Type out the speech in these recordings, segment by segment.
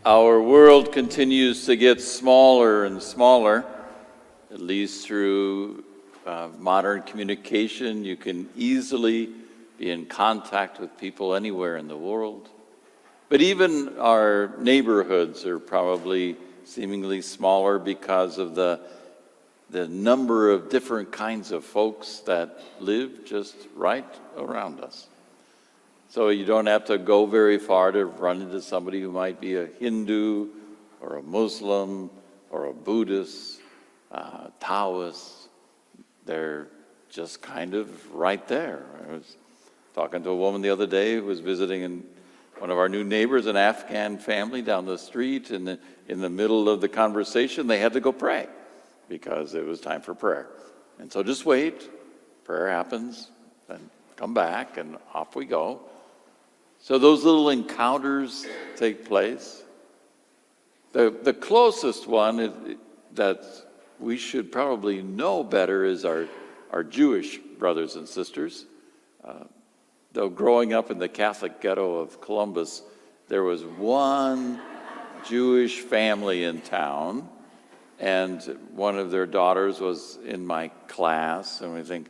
Our world continues to get smaller and smaller, at least through modern communication. You can easily be in contact with people anywhere in the world. But even our neighborhoods are probably seemingly smaller because of the number of different kinds of folks that live just right around us. So you don't have to go very far to run into somebody who might be a Hindu or a Muslim or a Buddhist, Taoist. They're just kind of right there. I was talking to a woman the other day who was visiting one of our new neighbors, an Afghan family down the street, and in the middle of the conversation, they had to go pray because it was time for prayer. And so just wait, prayer happens, and come back, and off we go. So those little encounters take place. The closest one that we should probably know better is our Jewish brothers and sisters. Though growing up in the Catholic ghetto of Columbus, there was one Jewish family in town, and one of their daughters was in my class, and we think,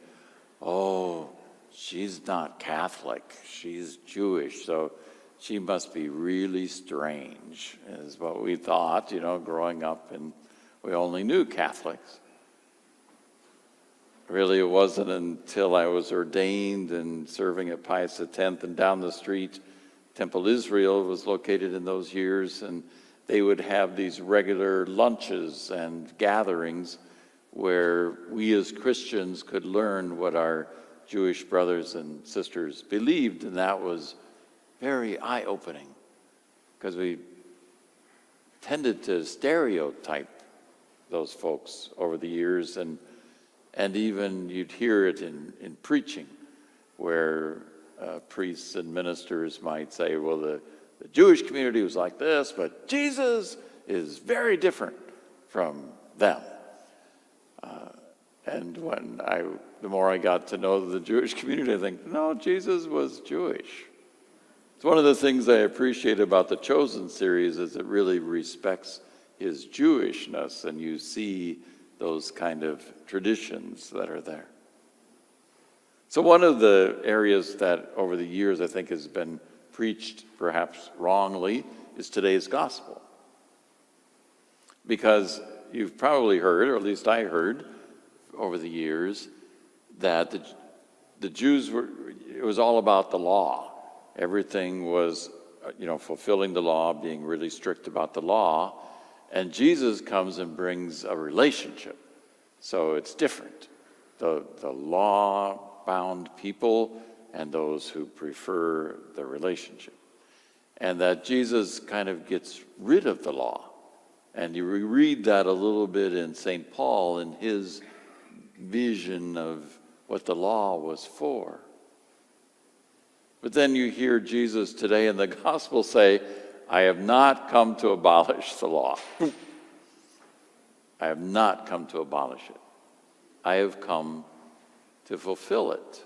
oh, she's not Catholic, she's Jewish, so she must be really strange, is what we thought, growing up, and we only knew Catholics. Really, it wasn't until I was ordained and serving at Pius X, and down the street, Temple Israel was located in those years, and they would have these regular lunches and gatherings where we as Christians could learn what our Jewish brothers and sisters believed, and that was very eye-opening because we tended to stereotype those folks over the years, and even you'd hear it in preaching where priests and ministers might say, well, the Jewish community was like this, but Jesus is very different from them. And the more I got to know the Jewish community, I think, no, Jesus was Jewish. It's one of the things I appreciate about the Chosen series is it really respects his Jewishness, and you see those kind of traditions that are there. So one of the areas that over the years I think has been preached perhaps wrongly is today's gospel. Because you've probably heard, or at least I heard over the years, that the Jews it was all about the law. Everything was, fulfilling the law, being really strict about the law. And Jesus comes and brings a relationship. So it's different. The law-bound people and those who prefer the relationship. And that Jesus kind of gets rid of the law. And you read that a little bit in St. Paul in his vision of what the law was for. But then you hear Jesus today in the gospel say, I have not come to abolish the law. I have not come to abolish it. I have come to fulfill it.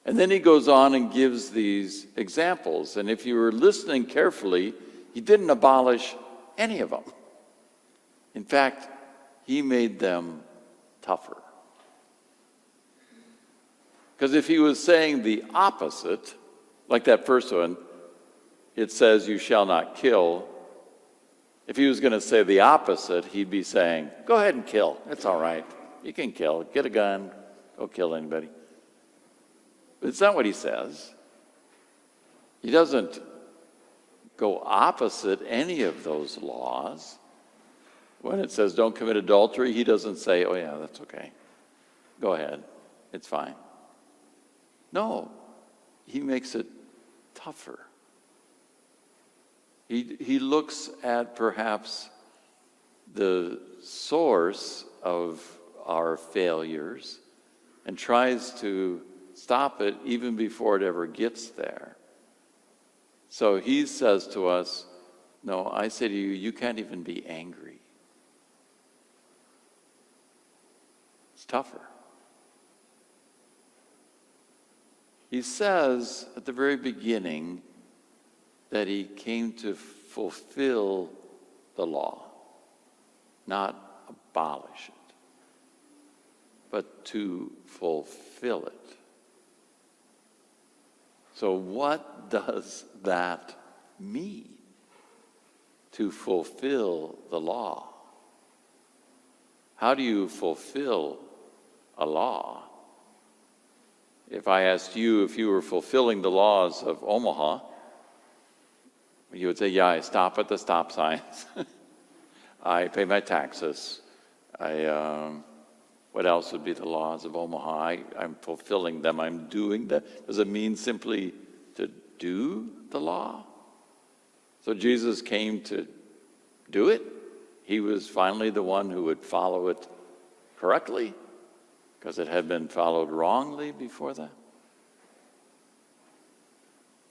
And then he goes on and gives these examples. And if you were listening carefully, he didn't abolish any of them. In fact, he made them tougher. Because if he was saying the opposite, like that first one, it says you shall not kill. If he was going to say the opposite, he'd be saying, go ahead and kill. It's all right. You can kill. Get a gun. Go kill anybody. But it's not what he says. He doesn't go opposite any of those laws. When it says don't commit adultery, he doesn't say, oh yeah, that's okay. Go ahead. It's fine. No, he makes it tougher. He looks at perhaps the source of our failures and tries to stop it even before it ever gets there. So he says to us, no, I say to you, you can't even be angry. It's tougher. He says at the very beginning that he came to fulfill the law, not abolish it, but to fulfill it. So what does that mean, to fulfill the law? How do you fulfill a law? If I asked you if you were fulfilling the laws of Omaha, you would say, yeah, I stop at the stop signs. I pay my taxes. What else would be the laws of Omaha? I'm fulfilling them. I'm doing them. Does it mean simply to do the law? So Jesus came to do it. He was finally the one who would follow it correctly, because it had been followed wrongly before that.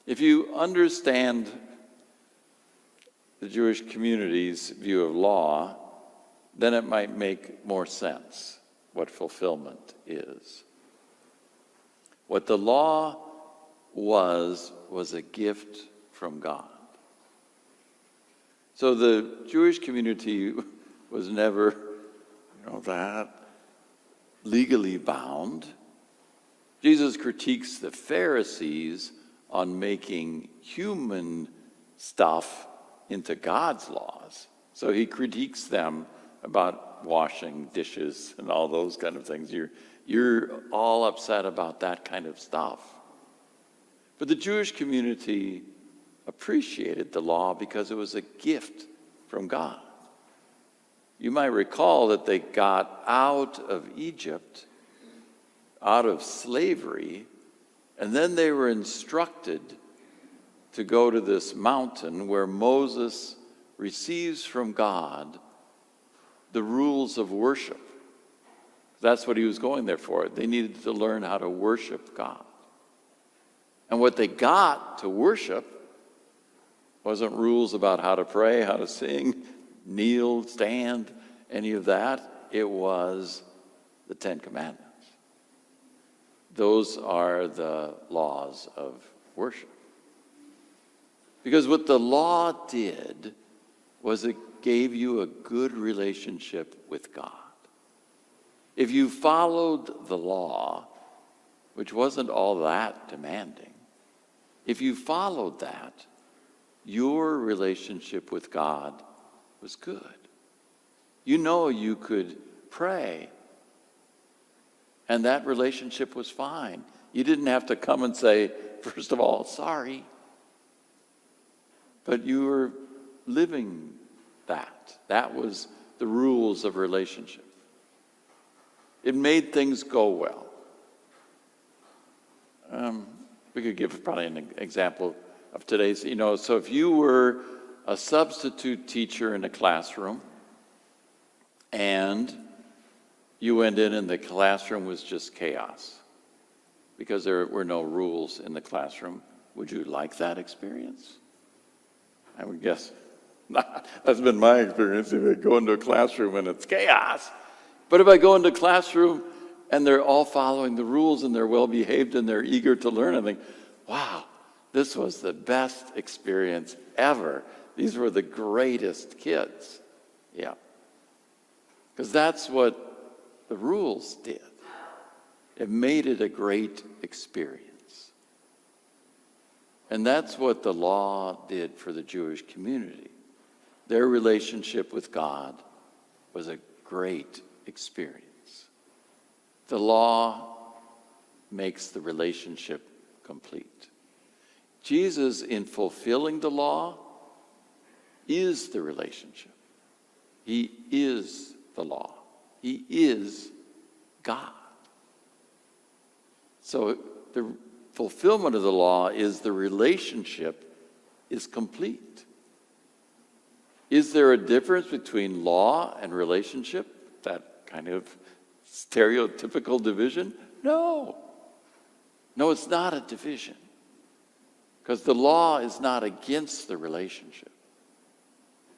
If you understand the Jewish community's view of law, then it might make more sense what fulfillment is. What the law was a gift from God. So the Jewish community was never, that legally bound. Jesus critiques the Pharisees on making human stuff into God's laws. So he critiques them about washing dishes and all those kind of things. You're all upset about that kind of stuff. But the Jewish community appreciated the law because it was a gift from God. You might recall that they got out of Egypt, out of slavery, and then they were instructed to go to this mountain where Moses receives from God the rules of worship. That's what he was going there for. They needed to learn how to worship God. And what they got to worship wasn't rules about how to pray, how to sing, kneel, stand, any of that. It was the Ten Commandments. Those are the laws of worship. Because what the law did was it gave you a good relationship with God. If you followed the law, which wasn't all that demanding, if you followed that, your relationship with God was good. You could pray, and that relationship was fine. You didn't have to come and say, first of all, sorry. But you were living that. That was the rules of relationship. It made things go well. We could give probably an example of today's, so if you were a substitute teacher in a classroom and you went in and the classroom was just chaos because there were no rules in the classroom, would you like that experience? I would guess not. That's been my experience. If I go into a classroom and it's chaos. But if I go into a classroom and they're all following the rules and they're well behaved and they're eager to learn, I think, wow, this was the best experience ever. These were the greatest kids. Yeah. Because that's what the rules did. It made it a great experience. And that's what the law did for the Jewish community. Their relationship with God was a great experience. The law makes the relationship complete. Jesus, in fulfilling the law, is the relationship. He is the law. He is God. So the fulfillment of the law is the relationship is complete. Is there a difference between law and relationship? That kind of stereotypical division? No. No, it's not a division. Because the law is not against the relationship.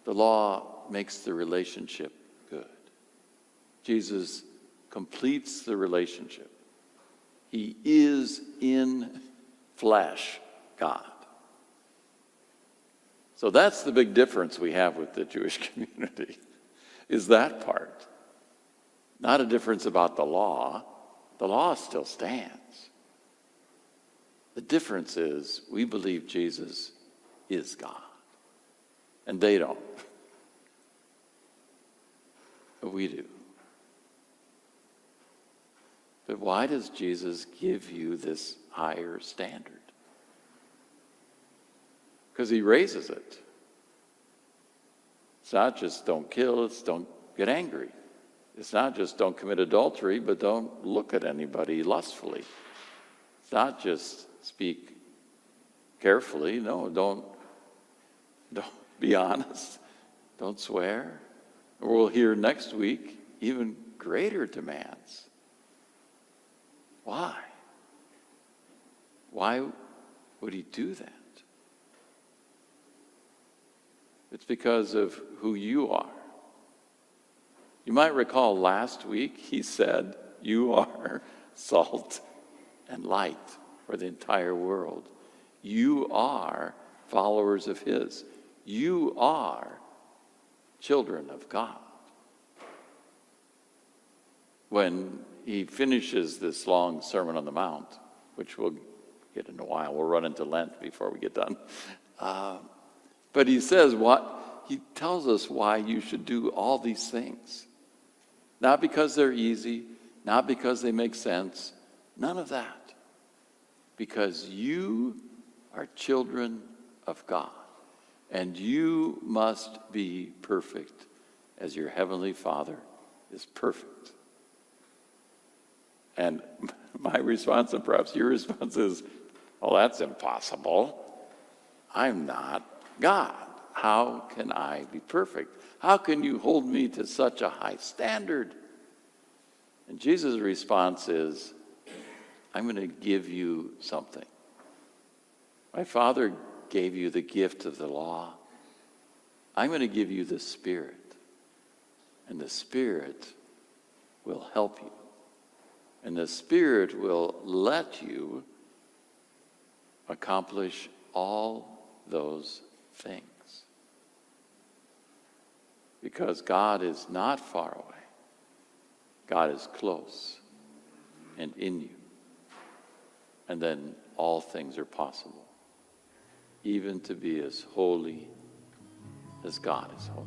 The law makes the relationship good. Jesus completes the relationship. He is in flesh God. So that's the big difference we have with the Jewish community, is that part. Not a difference about the law. The law still stands. The difference is we believe Jesus is God, and they don't. But we do. But why does Jesus give you this higher standard? Because he raises it. It's not just don't kill, it's don't get angry. It's not just don't commit adultery, but don't look at anybody lustfully. It's not just speak carefully. No, don't be honest. Don't swear. Or we'll hear next week even greater demands. Why? Why would he do that? It's because of who you are. You might recall last week he said, you are salt and light for the entire world. You are followers of his. You are children of God. When he finishes this long Sermon on the Mount, which we'll get in a while, we'll run into Lent before we get done. But he says he tells us why you should do all these things. Not because they're easy, not because they make sense, none of that. Because you are children of God, and you must be perfect as your heavenly Father is perfect. And my response, and perhaps your response, is, well, that's impossible. I'm not God. How can I be perfect? How can you hold me to such a high standard? And Jesus' response is, I'm going to give you something. My Father gave you the gift of the law. I'm going to give you the Spirit. And the Spirit will help you. And the Spirit will let you accomplish all those things. Because God is not far away. God is close and in you. And then all things are possible, even to be as holy as God is holy.